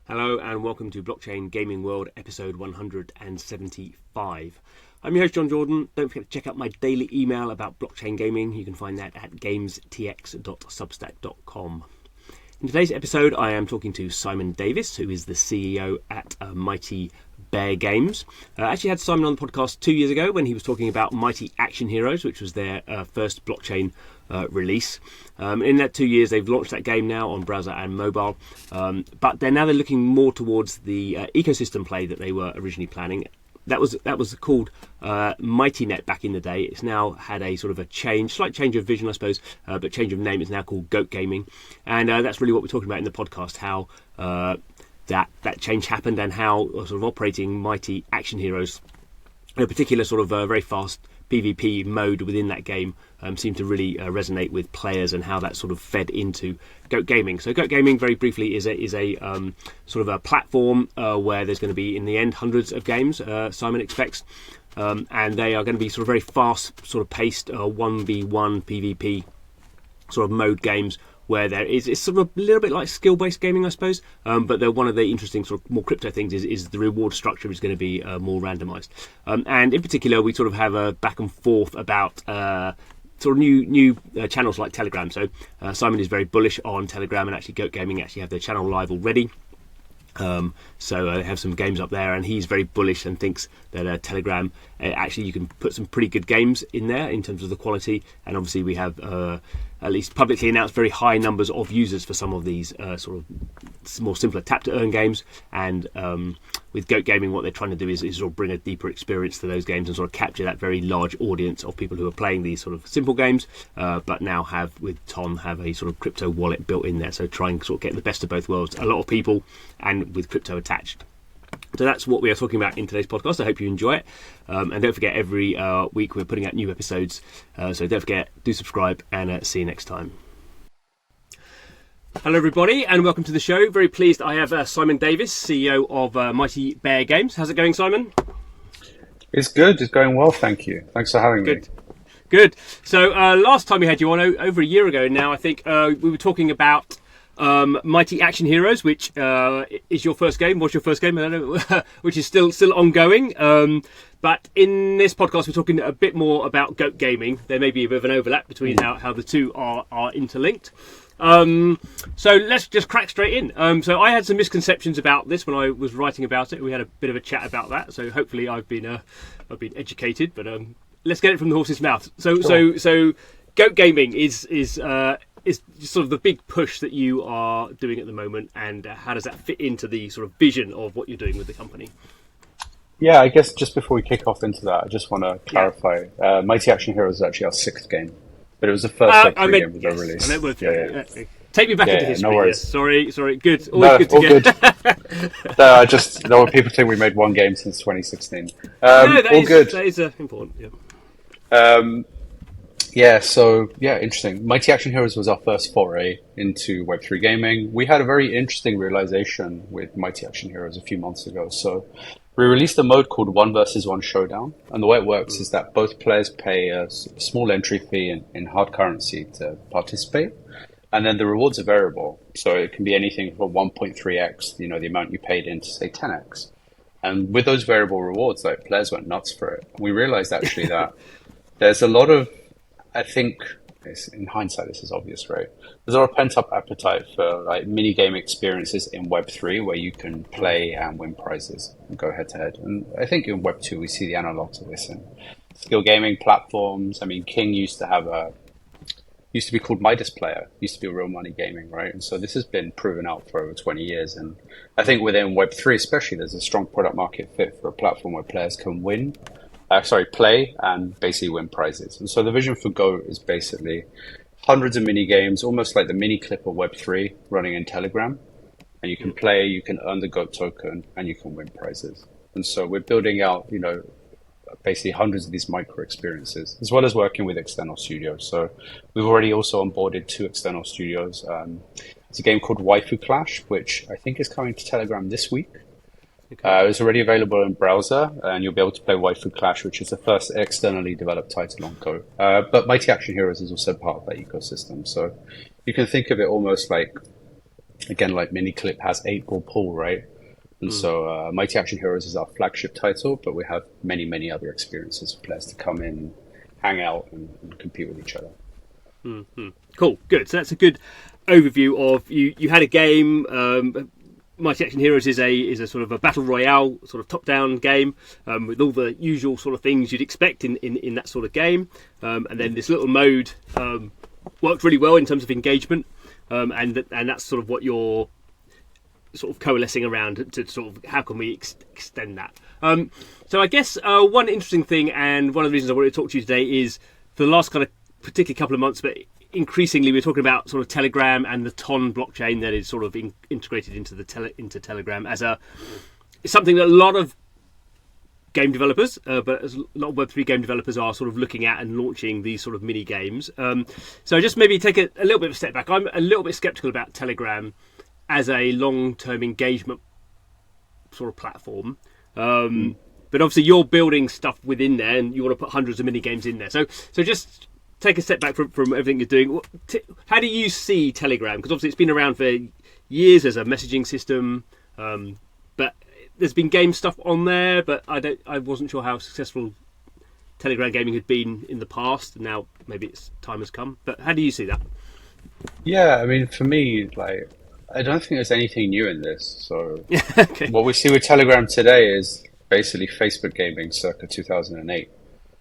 Hello and welcome to Blockchain Gaming World episode 175. I'm your host John Jordan. Don't forget to check out my daily email about blockchain gaming. You can find that at gamestx.substack.com. In today's episode I am talking to Simon Davis, who is the CEO at Mighty Bear Games. I actually had Simon on the podcast 2 years ago when he was talking about Mighty Action Heroes, which was their first blockchain release. In that 2 years, they've launched that game now on browser and mobile, but they're looking more towards the ecosystem play that they were originally planning. That was called MightyNet back in the day. It's now had a sort of a slight change of vision, I suppose, but change of name. It's now called GoatGaming, and that's really what we're talking about in the podcast. How that change happened and how sort of operating Mighty Action Heroes, in a particular sort of very fast PvP mode within that game, seemed to really resonate with players, and how that sort of fed into Goat Gaming. So Goat Gaming, very briefly, is a sort of a platform where there's going to be in the end hundreds of games. Simon expects, and they are going to be sort of very fast, sort of paced 1v1 PvP sort of mode games, where it's sort of a little bit like skill-based gaming, I suppose, but one of the interesting sort of more crypto things is the reward structure is going to be more randomized, and in particular we sort of have a back and forth about sort of new channels like Telegram. So Simon is very bullish on Telegram, and actually Goat Gaming actually have their channel live already. So they have some games up there, and he's very bullish and thinks that Telegram, actually you can put some pretty good games in there in terms of the quality, and obviously we have at least publicly announced very high numbers of users for some of these sort of more simpler tap to earn games, and with Goat Gaming what they're trying to do is sort of bring a deeper experience to those games and sort of capture that very large audience of people who are playing these sort of simple games, but now have with Ton have a sort of crypto wallet built in there, so try and sort of get the best of both worlds, a lot of people and with crypto attached. So that's what we are talking about in today's podcast. I hope you enjoy it, and don't forget, every week we're putting out new episodes, so don't forget, do subscribe, and see you next time. Hello everybody and welcome to the show. Very pleased I have Simon Davis, CEO of Mighty Bear Games. How's it going, Simon? It's good. It's going well, thank you. Thanks for having me. Good. So last time we had you on, over a year ago now, I think, we were talking about Mighty Action Heroes, which is your first game. What's your first game? I don't know, which is still ongoing. But in this podcast, we're talking a bit more about Goat Gaming. There may be a bit of an overlap between how the two are interlinked. So let's just crack straight in. So I had some misconceptions about this when I was writing about it. We had a bit of a chat about that. So hopefully I've been educated. But let's get it from the horse's mouth. So Goat Gaming is sort of the big push that you are doing at the moment, and how does that fit into the sort of vision of what you're doing with the company? Yeah, I guess just before we kick off into that, I just want to clarify. Mighty Action Heroes is actually our sixth game, but it was the first Web3 game we released. Take me back into history. No worries. Yes. Sorry. Good. Always good to get. Good. No, I just know people think we made one game since 2016. Good. That is important. Yeah. Interesting. Mighty Action Heroes was our first foray into Web3 gaming. We had a very interesting realization with Mighty Action Heroes a few months ago. So we released a mode called 1 versus 1 Showdown. And the way it works is that both players pay a small entry fee in hard currency to participate. And then the rewards are variable. So it can be anything from 1.3x, the amount you paid in, to say 10x. And with those variable rewards, like, players went nuts for it. We realized actually that there's a lot of, I think, in hindsight, this is obvious, right? There's a lot of pent-up appetite for like mini-game experiences in Web3 where you can play and win prizes and go head-to-head. And I think in Web2 we see the analogs of this in skill gaming platforms. I mean, King used to be called Midas Player, used to be real money gaming, right? And so this has been proven out for over 20 years. And I think within Web3 especially, there's a strong product market fit for a platform where players can play and basically win prizes. And so the vision for Goat is basically hundreds of mini games, almost like the mini clip of Web3 running in Telegram. And you can play, you can earn the Goat token, and you can win prizes. And so we're building out, basically hundreds of these micro experiences, as well as working with external studios. So we've already also onboarded 2 external studios. It's a game called Waifu Clash, which I think is coming to Telegram this week. It's already available in browser, and you'll be able to play Waifu Clash, which is the first externally developed title on Go. But Mighty Action Heroes is also part of that ecosystem. So you can think of it almost like again, like Miniclip has 8-Ball Pool, right? And so Mighty Action Heroes is our flagship title, but we have many, many other experiences for players to come in, hang out, and compete with each other. Cool, good. So that's a good overview of you had a game. Mighty Action Heroes is a sort of a battle royale sort of top-down game with all the usual sort of things you'd expect in that sort of game, and then this little mode worked really well in terms of engagement, and that's sort of what you're sort of coalescing around to sort of how can we extend that. So I guess one interesting thing, and one of the reasons I wanted to talk to you today, is for the last kind of particularly couple of months, but increasingly we're talking about sort of Telegram and the Ton blockchain that is sort of integrated into into Telegram as something that a lot of game developers, but a lot of Web3 game developers are sort of looking at and launching these sort of mini games. So just maybe take a little bit of a step back. I'm a little bit skeptical about Telegram as a long-term engagement sort of platform. But obviously you're building stuff within there and you want to put hundreds of mini games in there. So just take a step back from everything you're doing. How do you see Telegram? Because obviously it's been around for years as a messaging system, but there's been game stuff on there, but I wasn't sure how successful Telegram gaming had been in the past. Now maybe it's time has come. But how do you see that? Yeah, I mean, for me, like, I don't think there's anything new in this. So Okay. what we see with Telegram today is basically Facebook gaming circa 2008.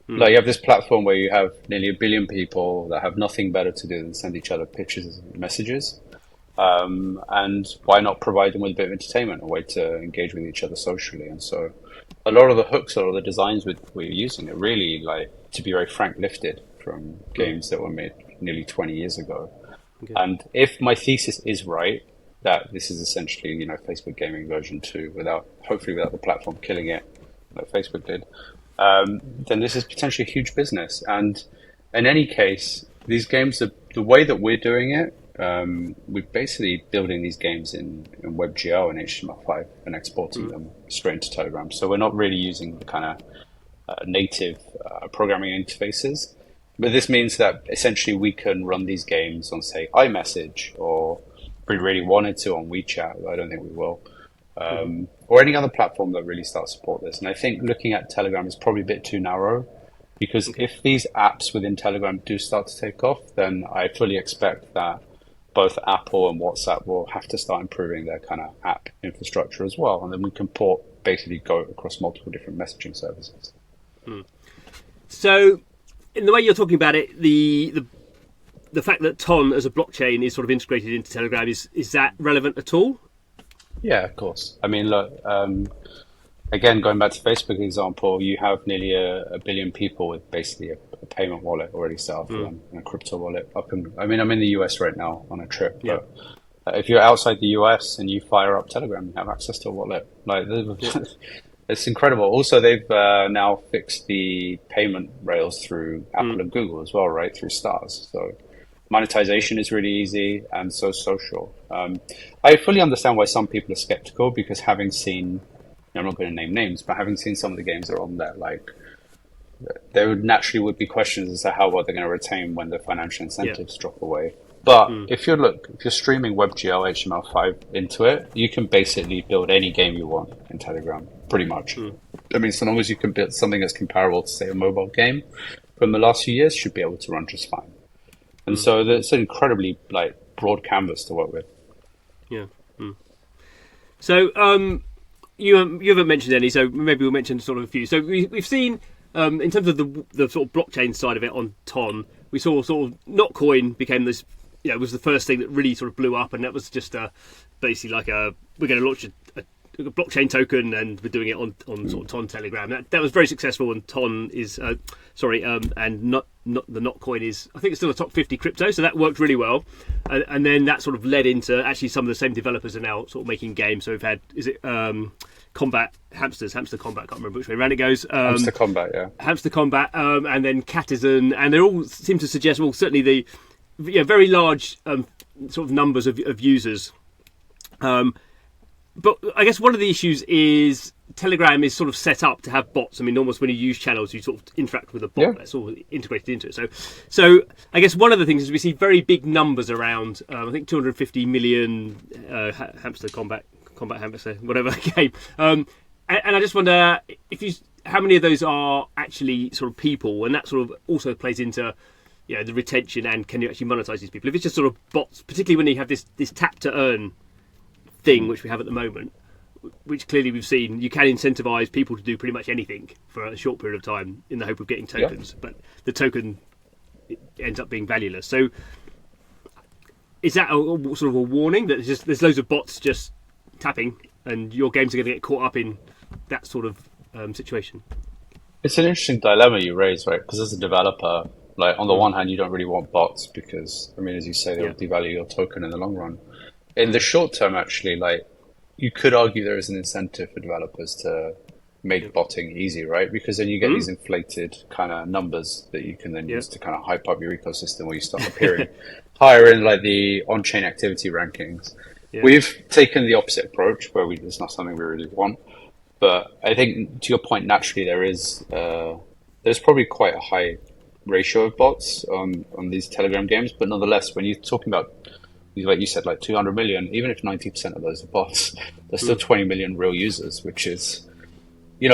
Like, you have this platform where you have nearly 1 billion people that have nothing better to do than send each other pictures and messages. And why not provide them with a bit of entertainment, a way to engage with each other socially? And so a lot of the hooks or the designs we're using are really, like, to be very frank, lifted from games that were made nearly 20 years ago. Okay. And if my thesis is right, that this is essentially, Facebook gaming version 2, hopefully without the platform killing it like Facebook did, then this is potentially a huge business. And in any case, these games, the way that we're doing it, we're basically building these games in WebGL and HTML5 and exporting them straight into Telegram. So we're not really using the kind of native programming interfaces. But this means that essentially we can run these games on, say, iMessage, or if we really wanted to on WeChat, I don't think we will, or any other platform that really starts to support this. And I think looking at Telegram is probably a bit too narrow, because if these apps within Telegram do start to take off, then I fully expect that both Apple and WhatsApp will have to start improving their kind of app infrastructure as well. And then we can basically go across multiple different messaging services. So in the way you're talking about it, the fact that Ton as a blockchain is sort of integrated into Telegram, is that relevant at all? Yeah, of course. I mean, look, again, going back to Facebook example, you have nearly a billion people with basically a payment wallet already set up for them, and a crypto wallet. I'm in the US right now on a trip, but if you're outside the US and you fire up Telegram, you have access to a wallet. Like, it's incredible. Also, they've now fixed the payment rails through Apple and Google as well, right? Through stars. So monetization is really easy, and so social. I fully understand why some people are skeptical, because having seen, I'm not going to name names, but having seen some of the games that are on there, like, there would be questions as to how well they're going to retain when the financial incentives drop away. But if you're streaming WebGL HTML5 into it, you can basically build any game you want in Telegram, pretty much. I mean, so long as you can build something that's comparable to, say, a mobile game from the last few years, should be able to run just fine. And so it's an incredibly, like, broad canvas to work with. Yeah. So you haven't mentioned any, so maybe we'll mention sort of a few. So we've seen, in terms of the sort of blockchain side of it on Ton, we saw sort of Notcoin became this, was the first thing that really sort of blew up, and that was just basically like we're going to launch a blockchain token, and we're doing it on sort of Ton Telegram. That was very successful, and Ton is and not the Notcoin is, I think it's still a top 50 crypto, so that worked really well, and then that sort of led into actually some of the same developers are now sort of making games. So we've had Hamster Combat, can't remember which way around it goes. Hamster Combat, yeah. Hamster Combat, and then Catizen, and they all seem to suggest, well, certainly the very large sort of numbers of users. But I guess one of the issues is Telegram is sort of set up to have bots. I mean, almost when you use channels, you sort of interact with a bot that's all integrated into it. So I guess one of the things is we see very big numbers around. I think 250 million hamster combat hamster whatever game. And I just wonder how many of those are actually sort of people, and that sort of also plays into the retention and can you actually monetize these people. If it's just sort of bots, particularly when you have this tap to earn thing, which we have at the moment, which clearly we've seen, you can incentivize people to do pretty much anything for a short period of time in the hope of getting tokens, but the token ends up being valueless. So is that a sort of a warning that there's loads of bots just tapping and your games are going to get caught up in that sort of situation? It's an interesting dilemma you raise, right? Because as a developer, like on the one hand, you don't really want bots because, I mean, as you say, they'll devalue your token in the long run. In the short term, actually, like, you could argue there is an incentive for developers to make botting easy, right? Because then you get these inflated kind of numbers that you can then use to kind of hype up your ecosystem where you start appearing higher in like the on-chain activity rankings. Yeah. We've taken the opposite approach where it's not something we really want. But I think to your point, naturally, there's probably quite a high ratio of bots on these Telegram games. But nonetheless, when you're talking about, like you said, like 200 million, even if 90% of those are bots, there's still 20 million real users, which is,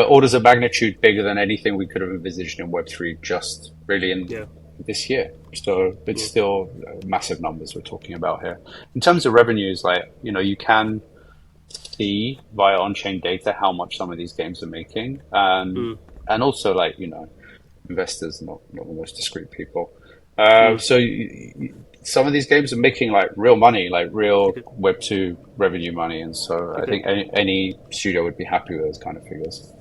orders of magnitude bigger than anything we could have envisaged in Web3 just really in this year. So it's still massive numbers we're talking about here. In terms of revenues, like, you can see via on-chain data how much some of these games are making. And also, like, investors, not the most discreet people. So some of these games are making like real money, like real Web2 revenue money, and so I think any studio would be happy with those kind of figures.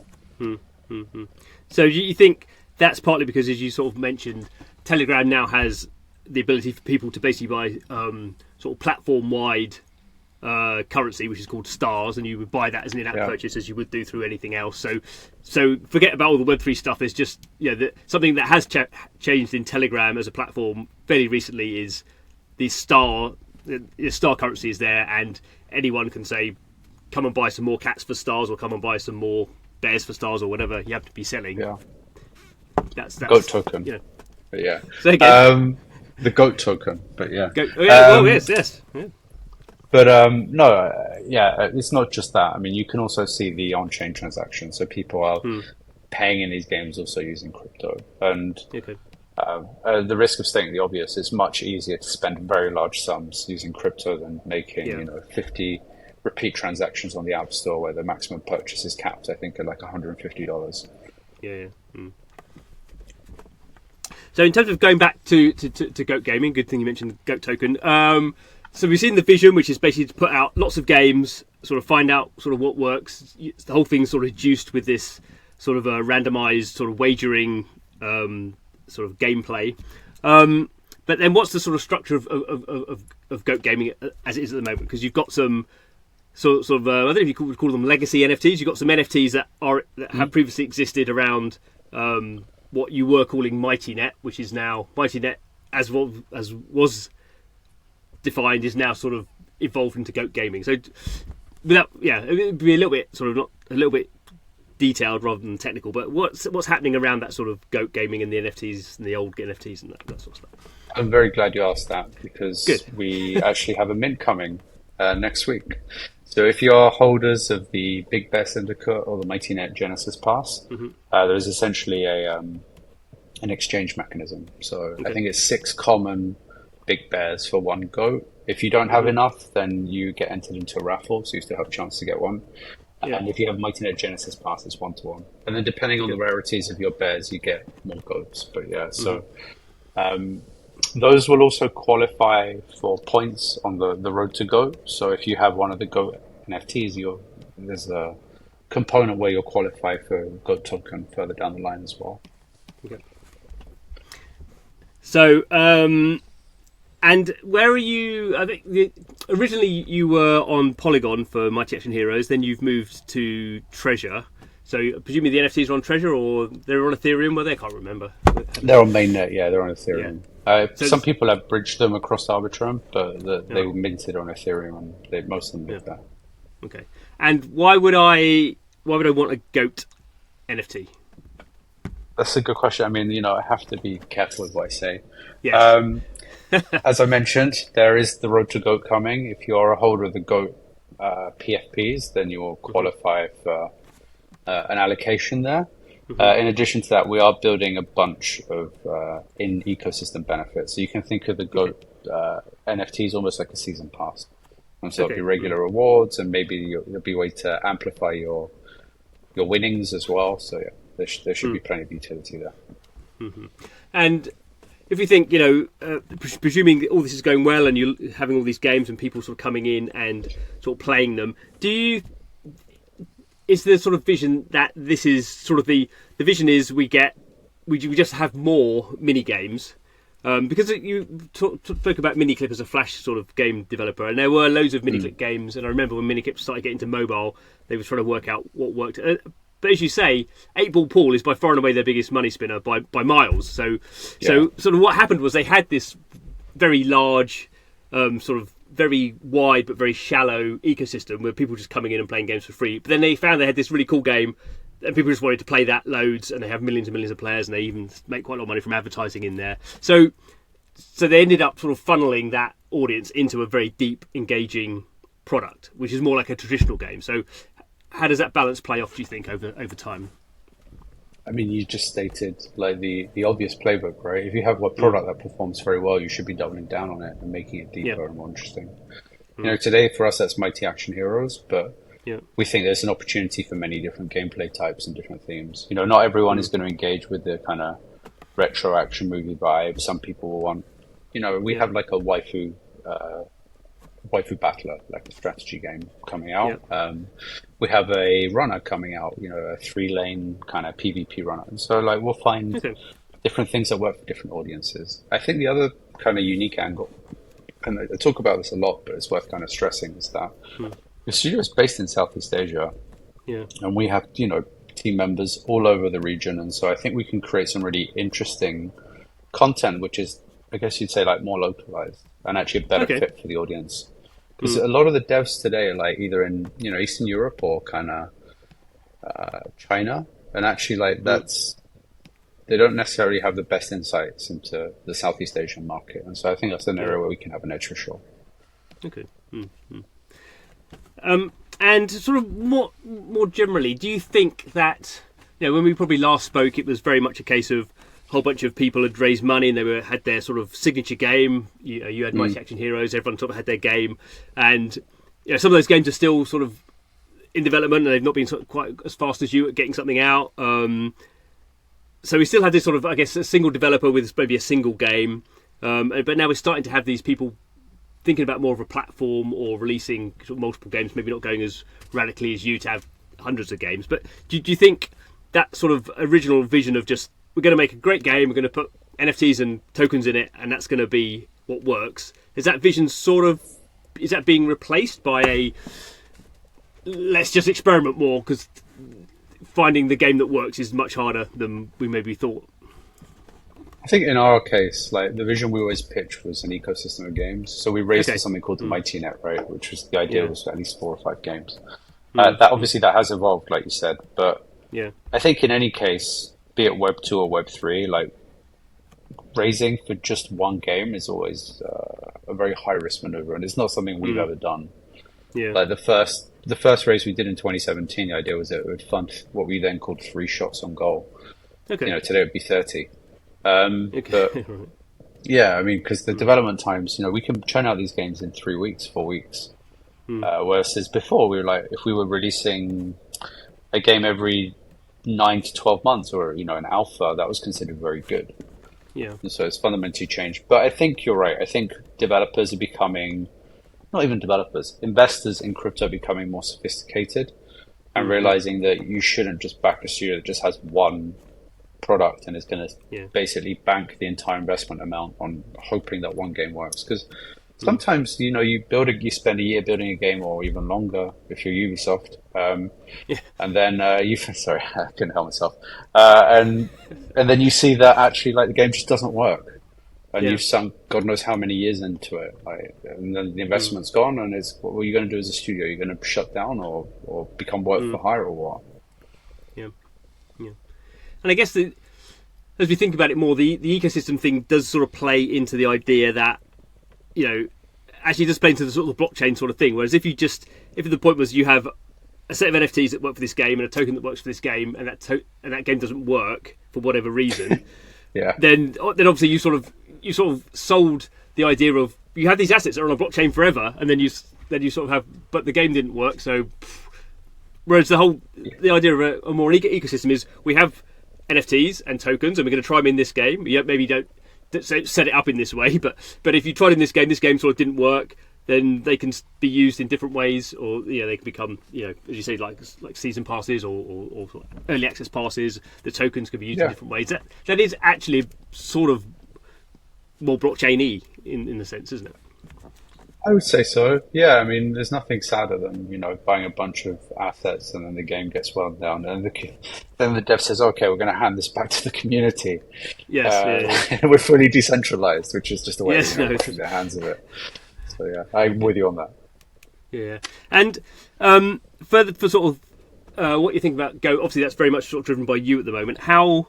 So you think that's partly because, as you sort of mentioned, Telegram now has the ability for people to basically buy sort of platform-wide currency, which is called stars, and you would buy that as an in-app purchase as you would do through anything else. So forget about all the Web3 stuff. It's just something that has changed in Telegram as a platform fairly recently is the star currency is there, and anyone can say, come and buy some more cats for stars, or come and buy some more bears for stars, or whatever you have to be selling. That's Goat token. So again, the Goat token, but yes. But it's not just that. I mean, you can also see the on-chain transactions. So people are paying in these games also using crypto. And the risk of stating the obvious, is much easier to spend very large sums using crypto than making 50 repeat transactions on the App Store where the maximum purchase is capped, I think, at like $150. So in terms of going back to Goat Gaming, good thing you mentioned the Goat token. So we've seen the vision, which is basically to put out lots of games, sort of find out sort of what works. The whole thing's sort of juiced with this sort of a randomized sort of wagering sort of gameplay. But then what's the sort of structure of Goat Gaming as it is at the moment? Because you've got some sort of I don't know if you would call them legacy NFTs. You've got some NFTs that have previously existed around what you were calling MightyNet, which is now MightyNet as was defined, is now sort of evolved into Goat Gaming. So without it would be a little bit sort of not a little bit detailed rather than technical, but what's happening around that sort of Goat Gaming and the NFTs and the old NFTs and that sort of stuff? I'm very glad you asked that, because we actually have a mint coming next week. So if you are holders of the Big Bear Syndicate or the MightyNet Genesis Pass, there is essentially an exchange mechanism. So I think it's 6 common Big Bears for 1 goat. If you don't have enough, then you get entered into a raffle, so you still have a chance to get one. And if you have MightyNet Genesis Pass, it's 1-to-1. And then depending on the rarities of your bears, you get more goats. But so those will also qualify for points on the road to goat. So if you have one of the goat NFTs, there's a component where you'll qualify for goat token further down the line as well. So and where are you? I think originally you were on Polygon for Mighty Action Heroes, then you've moved to Treasure. So presumably the NFTs are on Treasure, or they're on Ethereum? Well, they can't remember. They're on mainnet, they're on Ethereum. Some people have bridged them across Arbitrum, but they were minted on Ethereum, and most of them live there. Okay. And why would I why would I want a goat NFT? That's a good question. I mean, I have to be careful with what I say. Yes. As I mentioned, there is the road to GOAT coming. If you are a holder of the GOAT PFPs, then you will qualify for an allocation there. In addition to that, we are building a bunch of in-ecosystem benefits. So you can think of the GOAT NFTs almost like a season pass. And so there'll be regular rewards, and maybe there'll be a way to amplify your winnings as well. So yeah, there should be plenty of utility there. And if you think, presuming that all this is going well and you're having all these games and people sort of coming in and sort of playing them, is the sort of vision that this is sort of the vision is we just have more mini games? Because you spoke about Miniclip as a Flash sort of game developer, and there were loads of Miniclip games, and I remember when Miniclip started getting to mobile, they were trying to work out what worked. But as you say, 8-Ball Pool is by far and away their biggest money spinner by miles. So sort of what happened was they had this very large, sort of very wide but very shallow ecosystem where people were just coming in and playing games for free. But then they found they had this really cool game, and people just wanted to play that loads, and they have millions and millions of players, and they even make quite a lot of money from advertising in there. So they ended up sort of funneling that audience into a very deep, engaging product, which is more like a traditional game. So how does that balance play off, do you think, over time? I mean, you just stated like the obvious playbook, right? If you have a product that performs very well, you should be doubling down on it and making it deeper and more interesting. Today for us that's Mighty Action Heroes, but we think there's an opportunity for many different gameplay types and different themes. Not everyone is going to engage with the kind of retro action movie vibe. Some people will want, we have like a waifu battler, like a strategy game coming out. We have a runner coming out, a 3-lane kind of PvP runner. And so like we'll find different things that work for different audiences. I think the other kind of unique angle, and I talk about this a lot, but it's worth kind of stressing, is that the studio is based in Southeast Asia. And we have, team members all over the region. And so I think we can create some really interesting content, which is, I guess you'd say, like more localized and actually a better fit for the audience. Because a lot of the devs today are like either in, Eastern Europe or kind of China. And actually like they don't necessarily have the best insights into the Southeast Asian market. And so I think that's an area where we can have an edge for sure. Okay. And sort of more generally, do you think that, when we probably last spoke, it was very much a case of a whole bunch of people had raised money and they had their sort of signature game. You had Mighty Action Heroes, everyone sort of had their game. And some of those games are still sort of in development and they've not been sort of quite as fast as you at getting something out. So we still had this sort of, I guess, a single developer with maybe a single game. But now we're starting to have these people thinking about more of a platform or releasing sort of multiple games, maybe not going as radically as you to have hundreds of games. But do you think that sort of original vision of just, we're going to make a great game, we're going to put NFTs and tokens in it, and that's going to be what works, is that vision is that being replaced by a, let's just experiment more, because finding the game that works is much harder than we maybe thought? I think in our case, like the vision we always pitched was an ecosystem of games. So we raised something called the MightyNet, right? Which was the idea was at least 4 or 5 games. That has evolved, like you said. But I think in any case, be it Web 2 or Web 3, like raising for just one game is always a very high risk maneuver, and it's not something we've ever done. Like the first raise we did in 2017, the idea was that it would fund what we then called 3 shots on goal. Today it would be 30. But I mean, because the development times, we can churn out these games in 3 weeks, 4 weeks. Whereas before, we were like, if we were releasing a game every 9 to 12 months or, an alpha, that was considered very good. And so it's fundamentally changed. But I think you're right. I think developers are becoming, not even developers, investors in crypto are becoming more sophisticated and realizing that you shouldn't just back a studio that just has one product and is going to basically bank the entire investment amount on hoping that one game works. Because sometimes, you spend a year building a game or even longer if you're Ubisoft. And then sorry, I couldn't help myself. And then you see that actually like the game just doesn't work. And you've sunk God knows how many years into it. And then the investment's gone, and what are you going to do as a studio? Are you going to shut down or become work for hire or what? I guess as we think about it more, the ecosystem thing does sort of play into the idea that, actually does play into the sort of blockchain sort of thing. Whereas if the point was you have a set of NFTs that work for this game and a token that works for this game, and that game doesn't work for whatever reason, then obviously you sort of sold the idea of you had these assets that are on a blockchain forever, and then you sort of have, but the game didn't work. So, whereas the idea of a more ecosystem is we have NFTs and tokens, and we're going to try them in this game. Maybe you don't set it up in this way, but if you tried in this game sort of didn't work, then they can be used in different ways, or they can become, as you say, like season passes or early access passes. The tokens can be used in different ways. That is actually sort of more blockchain-y in the sense, isn't it? I would say so. Yeah, I mean, there's nothing sadder than buying a bunch of assets and then the game gets wound down, and then the dev says, "Okay, we're going to hand this back to the community." Yes, and we're fully decentralized, which is just a way of washing their hands of it. So yeah, I'm with you on that. Yeah, and for sort of what you think about Go. Obviously, that's very much sort of driven by you at the moment. How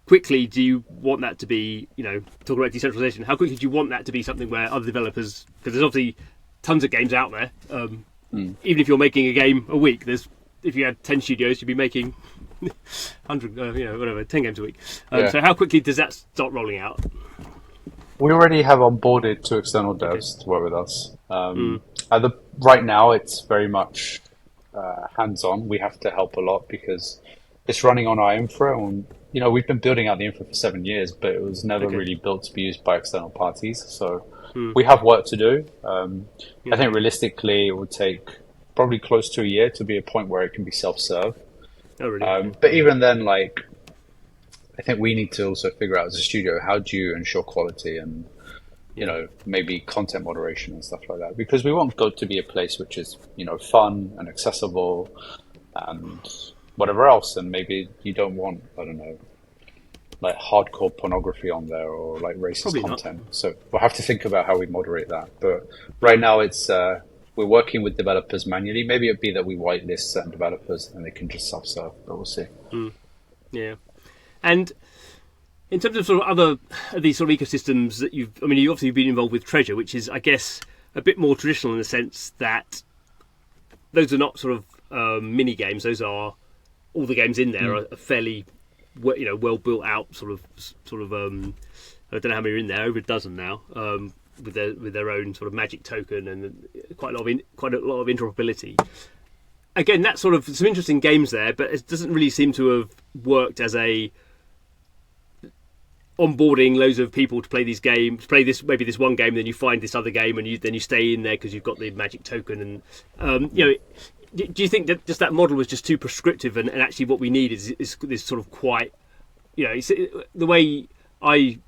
quickly do you want that to be, talking about decentralization, how quickly do you want that to be something where other developers, because there's obviously tons of games out there, even if you're making a game a week, if you had 10 studios, you'd be making 100, 10 games a week. So how quickly does that start rolling out? We already have onboarded 2 external devs to work with us. Right now, it's very much hands-on. We have to help a lot because it's running on our infra, and we've been building out the infra for 7 years, but it was never really built to be used by external parties. So we have work to do. I think realistically, it would take probably close to a year to be a point where it can be self-serve. Oh, really? But even then, I think we need to also figure out as a studio, how do you ensure quality and, maybe content moderation and stuff like that? Because we want Goat to be a place which is, fun and accessible and whatever else. And maybe you don't want, I don't know, like hardcore pornography on there or like racist Probably content. not. So we'll have to think about how we moderate that. But right now it's, we're working with developers manually. Maybe it'd be that we whitelist certain developers and they can just self-serve, but we'll see. Yeah. And in terms of sort of other of these sort of ecosystems that you obviously been involved with Treasure, which is, I guess, a bit more traditional in the sense that those are not sort of mini games. Those are all the games in there are fairly, well built out sort of. I don't know how many are in there, over a dozen now, with their own sort of magic token and quite a lot of interoperability. Again, that's sort of some interesting games there, but it doesn't really seem to have worked as a onboarding loads of people to play these games, play this one game, then you find this other game, and then you stay in there because you've got the magic token. And do you think that just that model was just too prescriptive, and actually what we need is this sort of quite, the way I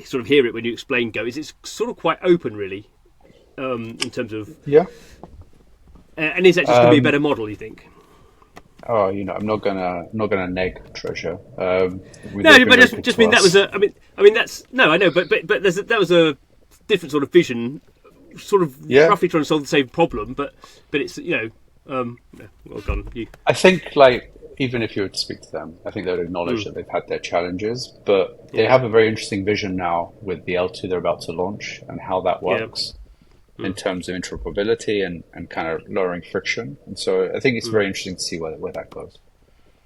sort of hear it when you explain Go is it's sort of quite open, really, in terms of and is that just going to be a better model, you think? Oh, I'm not gonna neg Treasure. No, but just mean that was a. I mean that's no, I know, but that was a different sort of vision, sort of roughly trying to solve the same problem, but it's well done you. I think even if you were to speak to them, I think they would acknowledge that they've had their challenges, but they have a very interesting vision now with the L2 they're about to launch and how that works. In terms of interoperability and kind of lowering friction. And so I think it's very interesting to see where that goes.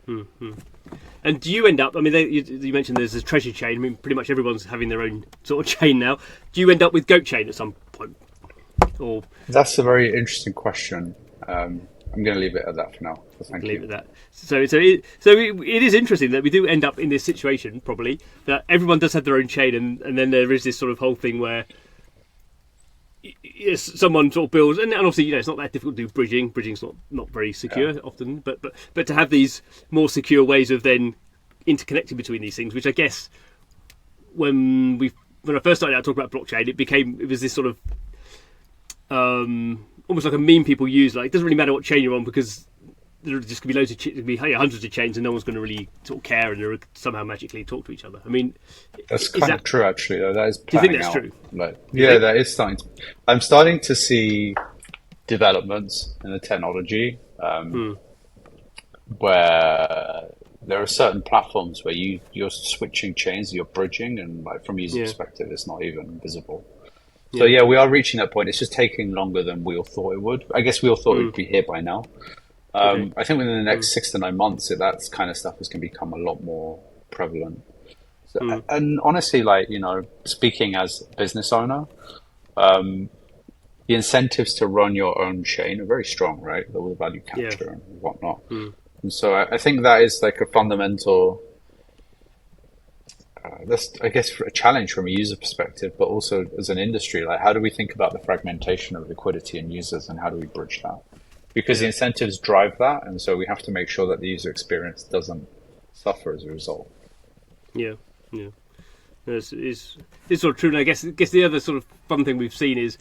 And do you end up, you mentioned there's a treasure chain. Pretty much everyone's having their own sort of chain now. Do you end up with Goatchain at some point? Or that's a very interesting question. I'm going to leave it at that for now. So thank you. Leave it at that. So it is interesting that we do end up in this situation, probably, that everyone does have their own chain, and then there is this sort of whole thing where someone sort of builds, and obviously it's not that difficult to do bridging. Bridging's not very secure often, but to have these more secure ways of then interconnecting between these things, which I guess when I first started out talking about blockchain, it was this sort of almost like a meme people use. Like, it doesn't really matter what chain you're on because there just could be loads of hundreds of chains, and no one's going to really sort of care, and they'll somehow magically talk to each other. I mean, that's kind of true, actually. Though. That is planning out. Do you think that's true? That is starting. I'm starting to see developments in the technology where there are certain platforms where you're switching chains, you're bridging, and like from a user Yeah. perspective, it's not even visible. So Yeah. yeah, we are reaching that point. It's just taking longer than we all thought it would. I guess we all thought it would be here by now. Okay. I think within the next 6 to 9 months, that kind of stuff is going to become a lot more prevalent. So, and honestly, like, speaking as a business owner, the incentives to run your own chain are very strong, right? All the value Yeah. capture and whatnot. And so I think that is like a fundamental, that's, I guess, a challenge from a user perspective, but also as an industry. Like, how do we think about the fragmentation of liquidity and users, and how do we bridge that? Because the Yeah. incentives drive that, and so we have to make sure that the user experience doesn't suffer as a result. Yeah. Yeah. It's sort of true. And I guess the other sort of fun thing we've seen is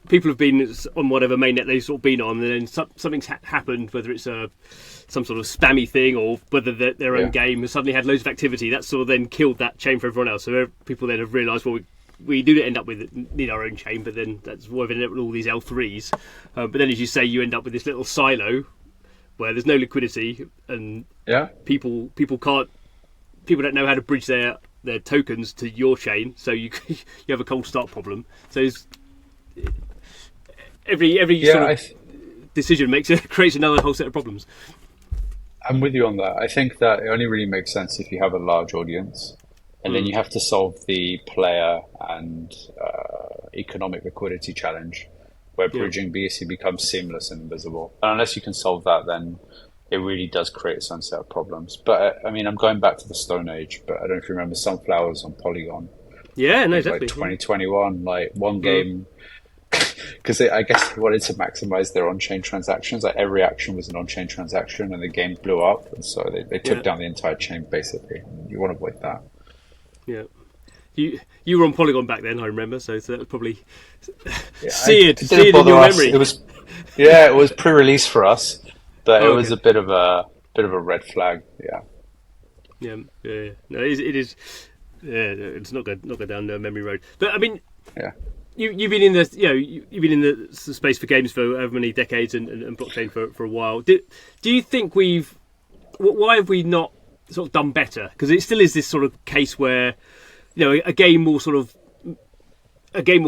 people have been on whatever mainnet they've sort of been on, and then something's happened, whether it's some sort of spammy thing or whether their own game has suddenly had loads of activity. That's sort of then killed that chain for everyone else. So people then have realised, well, we do end up with need our own chain, but then that's why we end up with all these L3s. But then, as you say, you end up with this little silo where there's no liquidity, and people don't know how to bridge their tokens to your chain, so you have a cold start problem. So every sort of decision creates another whole set of problems. I'm with you on that. I think that it only really makes sense if you have a large audience, and then you have to solve the player and economic liquidity challenge, where bridging basically becomes seamless and invisible. And unless you can solve that, then it really does create its own set of problems. But I mean, I'm going back to the Stone Age, but I don't know if you remember Sunflowers on Polygon. Yeah, no, exactly. Like 2021, like one game, because I guess they wanted to maximize their on-chain transactions. Like every action was an on-chain transaction, and the game blew up, and so they took down the entire chain basically. You want to avoid that. Yeah. You were on Polygon back then, I remember, so that was probably seared in your memory. It was it was pre-release for us, but it was a bit of a red flag. Yeah. No, it is. Yeah, it's not go down the memory road. But I mean, you've been in the space for games for however many decades and blockchain for a while. Do you think why have we not sort of done better? Because it still is this sort of case where a game will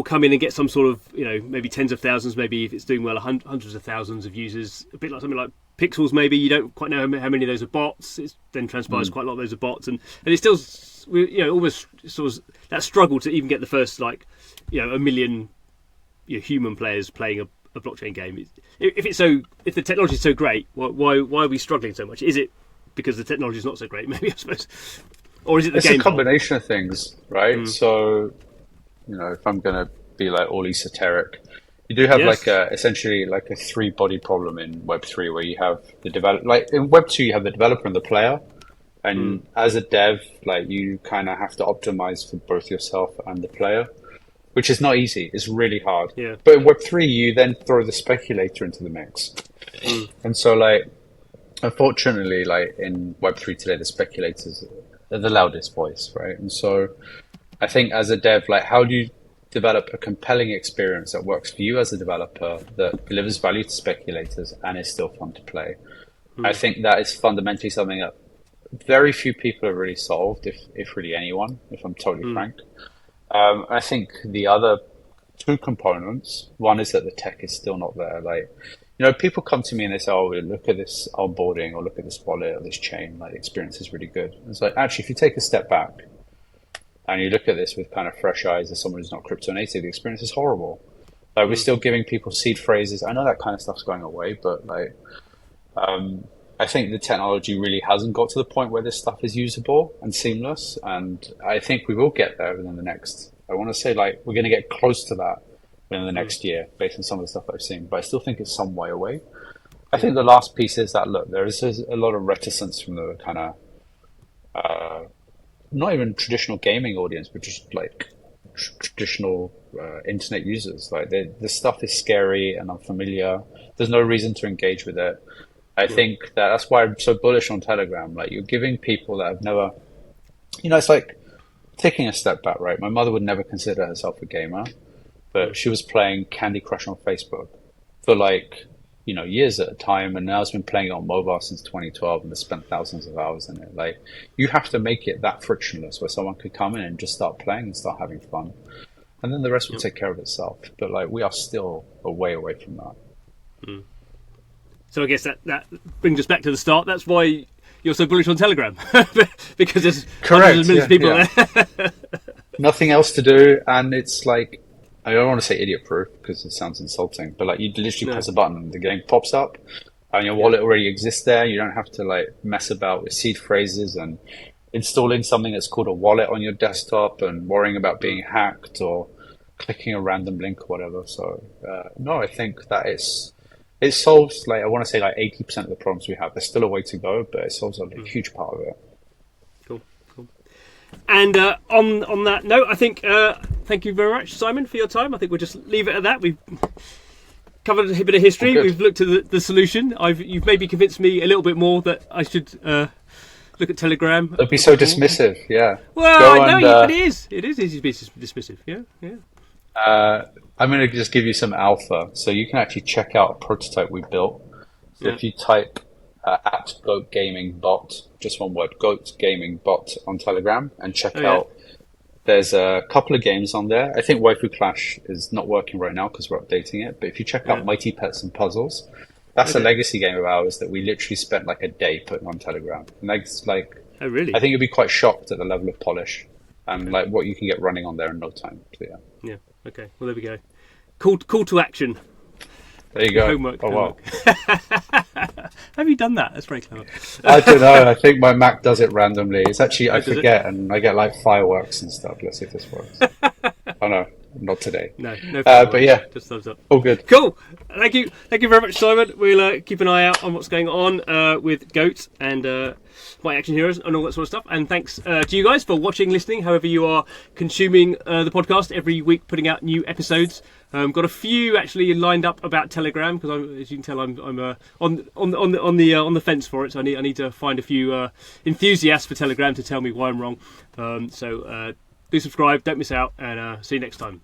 come in and get some sort of maybe tens of thousands, maybe if it's doing well, hundreds of thousands of users. A bit like something like Pixels, maybe you don't quite know how many of those are bots. It then transpires quite a lot of those are bots, and it's still almost sort of that struggle to even get the first a million human players playing a blockchain game. If the technology is so great, why are we struggling so much? Is it because the technology is not so great? Maybe, I suppose. Or is it the game? It's a combination of things, right? So, if I'm going to be like all esoteric, you do have essentially like a three-body problem in Web3, where you have the developer. Like in Web2, you have the developer and the player, and as a dev, like you kind of have to optimize for both yourself and the player, which is not easy. It's really hard. Yeah. But in Web3, you then throw the speculator into the mix, and so like, unfortunately, like in Web3 today, the speculators are the loudest voice, right? And so I think as a dev, like, how do you develop a compelling experience that works for you as a developer, that delivers value to speculators and is still fun to play? I think that is fundamentally something that very few people have really solved, if really anyone, if I'm totally frank. I think the other two components, one is that the tech is still not there. Like, people come to me and they say, oh, look at this onboarding, or look at this wallet or this chain, like the experience is really good. And it's like, actually, if you take a step back and you look at this with kind of fresh eyes as someone who's not crypto native, the experience is horrible. Like, we're still giving people seed phrases. I know that kind of stuff's going away, but like, I think the technology really hasn't got to the point where this stuff is usable and seamless. And I think we will get there within the next, I want to say, like, we're going to get close to that within the next year, based on some of the stuff I've seen. But I still think it's some way away. I think the last piece is that, look, there is a lot of reticence from the kind of, not even traditional gaming audience, but just like traditional internet users. Like, the stuff is scary and unfamiliar. There's no reason to engage with it. I think that's why I'm so bullish on Telegram. Like, you're giving people that have never, it's like taking a step back, right? My mother would never consider herself a gamer, but she was playing Candy Crush on Facebook for like, years at a time, and now has been playing it on mobile since 2012 and has spent thousands of hours in it. Like, you have to make it that frictionless where someone could come in and just start playing and start having fun, and then the rest will take care of itself. But like, we are still a way away from that. So I guess that brings us back to the start. That's why you're so bullish on Telegram, because there's hundreds of millions of people there. Nothing else to do, and it's like, I don't want to say idiot-proof because it sounds insulting, but like, you literally press a button and the game pops up, and your wallet already exists there. You don't have to like mess about with seed phrases and installing something that's called a wallet on your desktop and worrying about being hacked or clicking a random link or whatever. So no, I think that it solves, like, I want to say like 80% of the problems we have. There's still a way to go, but it solves a huge part of it. Cool. And on that note, I think thank you very much, Simon, for your time. I think we'll just leave it at that. We've covered a bit of history. We've looked at the solution. You've maybe convinced me a little bit more that I should look at Telegram. Don't be so dismissive. Yeah. Well, but it is. It is easy to be dismissive. Yeah. I'm going to just give you some alpha, so you can actually check out a prototype we built. So if you type at GoatGamingbot, just one word, GoatGamingbot on Telegram, and check out, there's a couple of games on there. I think Waifu Clash is not working right now because we're updating it, but if you check out Mighty Pets and Puzzles, that's a legacy game of ours that we literally spent like a day putting on Telegram. And that's like, oh, really? I think you'd be quite shocked at the level of polish and like what you can get running on there in no time. So, yeah. Okay. Well, there we go. Call to action. There you go. Homework. Wow. Have you done that? That's very clever. I don't know. I think my Mac does it randomly. It's actually, I forget, and I get like fireworks and stuff. Let's see if this works. Oh no, not today. No. But yeah, just thumbs up. All good. Cool. Thank you very much, Simon. We'll keep an eye out on what's going on with Goat and My Action Heroes and all that sort of stuff. And thanks to you guys for watching, listening, however you are consuming the podcast. Every week, putting out new episodes. Got a few actually lined up about Telegram because, as you can tell, I'm on the fence for it. So I need to find a few enthusiasts for Telegram to tell me why I'm wrong. So do subscribe, don't miss out, and see you next time.